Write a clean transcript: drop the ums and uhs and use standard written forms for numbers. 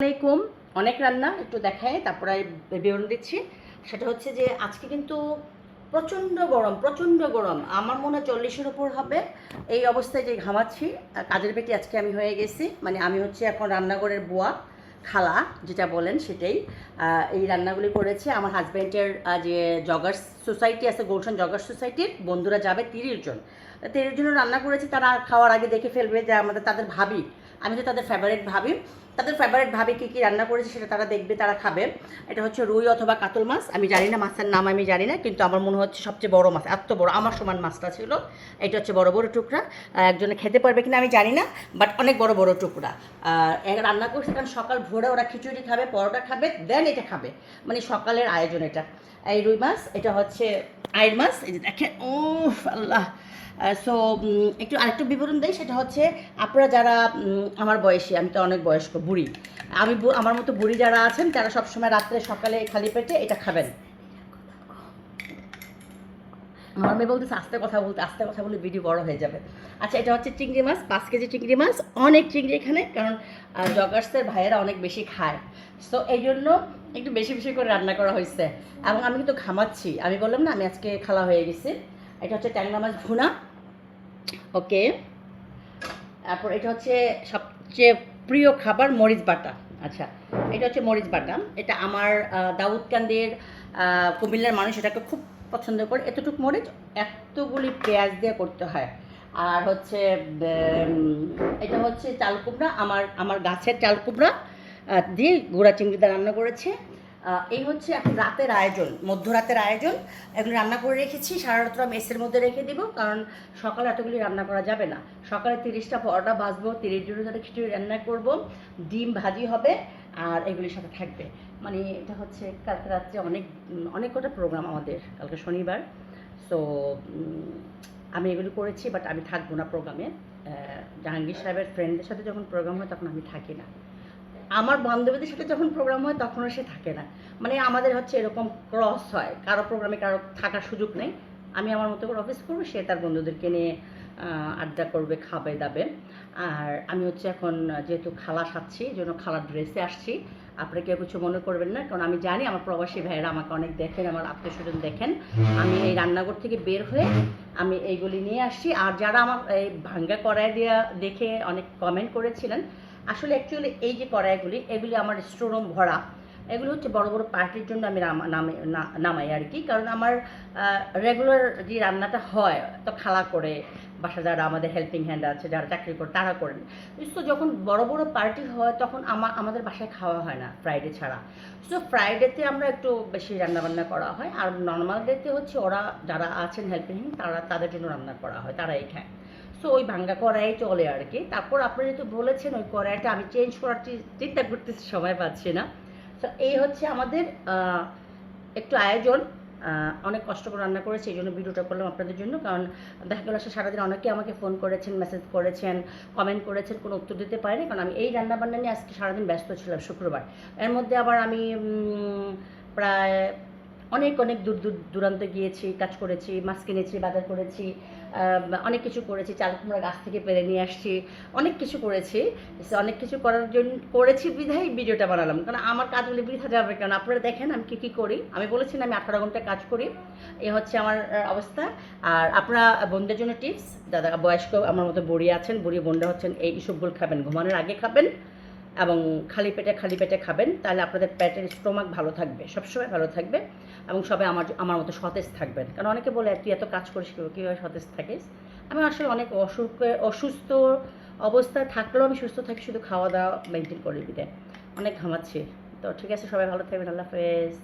আলাইকুম। অনেক রান্না একটু দেখায় তারপরে বিবরণ দিচ্ছি। সেটা হচ্ছে যে আজকে কিন্তু প্রচণ্ড গরম, আমার মনে হয় 40-এর উপর হবে। এই অবস্থায় যে ঘামাচ্ছি, কাজের পেটে আজকে আমি হয়ে গেছি, মানে আমি হচ্ছে এখন রান্নাঘরের বুয়া, খালা যেটা বলেন সেটাই। এই রান্নাগুলি করেছে আমার হাজব্যান্ডের যে জগার্স সোসাইটি আছে, গুলশান জগার্স সোসাইটির বন্ধুরা যাবে 30 জন। 30 জনের রান্না করেছি, তারা খাওয়ার আগে দেখে ফেলবে যে তাদের ভাবি, আমি তো তাদের ফেভারিট ভাবি। তাদের ফেভারিট ভাবি কী কী রান্না করেছে সেটা তারা দেখবে, তারা খাবে। এটা হচ্ছে রুই অথবা কাতল মাছ, আমি জানি না মাছের নাম, আমি জানি না, কিন্তু আমার মনে হচ্ছে সবচেয়ে বড় মাছ, এত বড় আমার সমান মাছটা ছিল। এটা হচ্ছে বড় বড় টুকরা, একজনে খেতে পারবে কিনা আমি জানি না, বাট অনেক বড় বড় টুকরা রান্না করছে। কারণ সকাল ভোরে ওরা খিচুড়ি খাবে, পরোটা খাবে, দেন এটা খাবে, মানে সকালের আয়োজন এটা। এই রুই মাছ, এটা হচ্ছে আইর মাছ, এই যে দেখেন, ও আল্লাহ। সো একটু আরেকটু বিবরণ দেই, সেটা হচ্ছে আপনারা যারা আমার বয়সী, আমি তো অনেক বয়স্ক বুড়ি, আমার মতো বুড়ি যারা আছেন তারা সবসময় রাত্রে সকালে খালি পেটে এটা খাবেন। আমার মেয়ে বলতেছে আস্তে কথা বলে ভিডিও বড় হয়ে যাবে। আচ্ছা, এটা হচ্ছে চিংড়ি মাছ, 5 কেজি চিংড়ি মাছ, অনেক চিংড়ি এখানে, কারণ জগার্সের ভাইয়েরা অনেক বেশি খায়। সো এই জন্য একটু বেশি বেশি করে রান্না করা হয়েছে। এবং আমি কিন্তু ঘামাচ্ছি, আমি বললাম না আমি আজকে খালা হয়ে গেছি। এটা হচ্ছে ট্যাংরা মাছ ভুনা, ওকে। তারপর এটা হচ্ছে সবচেয়ে প্রিয় খাবার মরিচ বাটা। আচ্ছা, এটা হচ্ছে মরিচ বাটা, এটা আমার দাউদকান্দির কুমিল্লার মানুষ এটাকে খুব পছন্দ করে। এতটুকু মরিচ এতগুলি পেঁয়াজ দিয়ে করতে হয়। আর হচ্ছে এটা হচ্ছে চাল কুমড়া, আমার আমার গাছের চাল কুমড়া দিয়ে গুঁড়া চিংড়ি দিয়ে রান্না করেছে। এই হচ্ছে এখন রাতের আয়োজন, মধ্যরাতের আয়োজন। এগুলো রান্না করে রেখেছি, সারা রাত্র মেসের মধ্যে রেখে দিব, কারণ সকালে এতগুলি রান্না করা যাবে না। সকালে 30টা পরোটা ভাজবো, 30 জনের সাথে খিচুড়ি রান্না করব, ডিম ভাজি হবে, আর এগুলির সাথে থাকবে। মানে এটা হচ্ছে কালকে রাত্রে অনেক অনেক কটা প্রোগ্রাম আমাদের, কালকে শনিবার। সো আমি এগুলি করেছি, বাট আমি থাকবো না প্রোগ্রামে। জাহাঙ্গীর সাহেবের ফ্রেন্ডদের সাথে যখন প্রোগ্রাম হয় তখন আমি থাকি না, আমার বান্ধবীদের সাথে যখন প্রোগ্রাম হয় তখনও সে থাকে না। মানে আমাদের হচ্ছে এরকম ক্রস হয়, কারো প্রোগ্রামে কারো থাকার সুযোগ নেই। আমি আমার মতো করে অফিস করবো, সে তার বন্ধুদেরকে নিয়ে আড্ডা করবে, খাবে দাবে। আর আমি হচ্ছে এখন যেহেতু খালা সাজছি, এই জন্য খালার ড্রেসে আসছি। আপনারা কেউ কিছু মনে করবেন না, কারণ আমি জানি আমার প্রবাসী ভাইয়েরা আমাকে অনেক দেখেন, আমার আত্মীয় স্বজন দেখেন। আমি এই রান্নাঘর থেকে বের হয়ে আমি এইগুলি নিয়ে আসছি। আর যারা আমার এই ভাঙ্গা কড়াই দিয়ে দেখে অনেক কমেন্ট করেছিলেন, আসলে অ্যাকচুয়ালি এই যে কড়াইগুলি, এগুলি আমার স্টোররুম ভরা। এগুলো হচ্ছে বড় বড় পার্টির জন্য আমি নামাই আর কি, কারণ আমার রেগুলার যে রান্নাটা হয় তো খালা করে, বাসা যারা আমাদের হেল্পিং হ্যান্ড আছে, যারা চাকরি করে তারা করেন। তো যখন বড় বড় পার্টি হয় তখন আমাদের বাসায় খাওয়া হয় না ফ্রাইডে ছাড়া। সো ফ্রাইডেতে আমরা একটু বেশি রান্নাবান্না করা হয়, আর নর্মাল ডেতে হচ্ছে ওরা যারা আছেন হেল্পিং হ্যান্ড তারা তাদের জন্য রান্না করা হয়, তারাই খায়। সো ওই ভাঙ্গা কড়াই চলে আর কি। তারপর আপনারা যেহেতু বলেছেন ওই কড়াইটা আমি চেঞ্জ করার চিন্তা করতেছি, সময় পাচ্ছি না। সো এই হচ্ছে আমাদের একটু আয়োজন। অনেক কষ্ট করে রান্না করেছি, এই জন্য ভিডিওটা করলাম আপনাদের জন্য। কারণ দেখা গেল সারাদিন অনেকে আমাকে ফোন করেছেন, মেসেজ করেছেন, কমেন্ট করেছেন, কোনো উত্তর দিতে পারিনি, কারণ আমি এই রান্নাবান্না নিয়ে আজকে সারাদিন ব্যস্ত ছিলাম শুক্রবার। এর মধ্যে আবার আমি প্রায় অনেক অনেক দূরান্তে গিয়েছি, কাজ করেছি, মাছ কিনেছি, বাজার করেছি, অনেক কিছু করেছি, চাল কুমড়া গাছ থেকে পেরে নিয়ে আসছি, অনেক কিছু করেছি। অনেক কিছু করার জন্য করেছি বিধায় ভিডিওটা বানালাম, কারণ আমার কাজগুলি বৃথা যাবে। কারণ আপনারা দেখেন আমি কী কী করি, আমি বলেছি না আমি 18 ঘন্টা কাজ করি, এই হচ্ছে আমার অবস্থা। আর আপনারা বোনদের জন্য টিপস, দাদা বয়স্ক আমার মতো বুড়ি আছেন, বুড়ি বোনরা হচ্ছেন, এই ইসবগুলো খাবেন, ঘুমানোর আগে খাবেন এবং খালি পেটে খাবেন, তাহলে আপনাদের পেটের স্টোমাক ভালো থাকবে, সবসময় ভালো থাকবে, এবং সবাই আমার মতো সতেজ থাকবেন। কারণ অনেকে বলে তুই এত কাজ করিস কীভাবে সতেজ থাকিস। আমি আসলে অনেক অসুস্থ অবস্থায় থাকলেও আমি সুস্থ থাকি, শুধু খাওয়া দাওয়া মেনটেন করে বিদায়। অনেক ঘামাচ্ছি। তো ঠিক আছে, সবাই ভালো থাকবেন, আল্লাহ হাফেজ।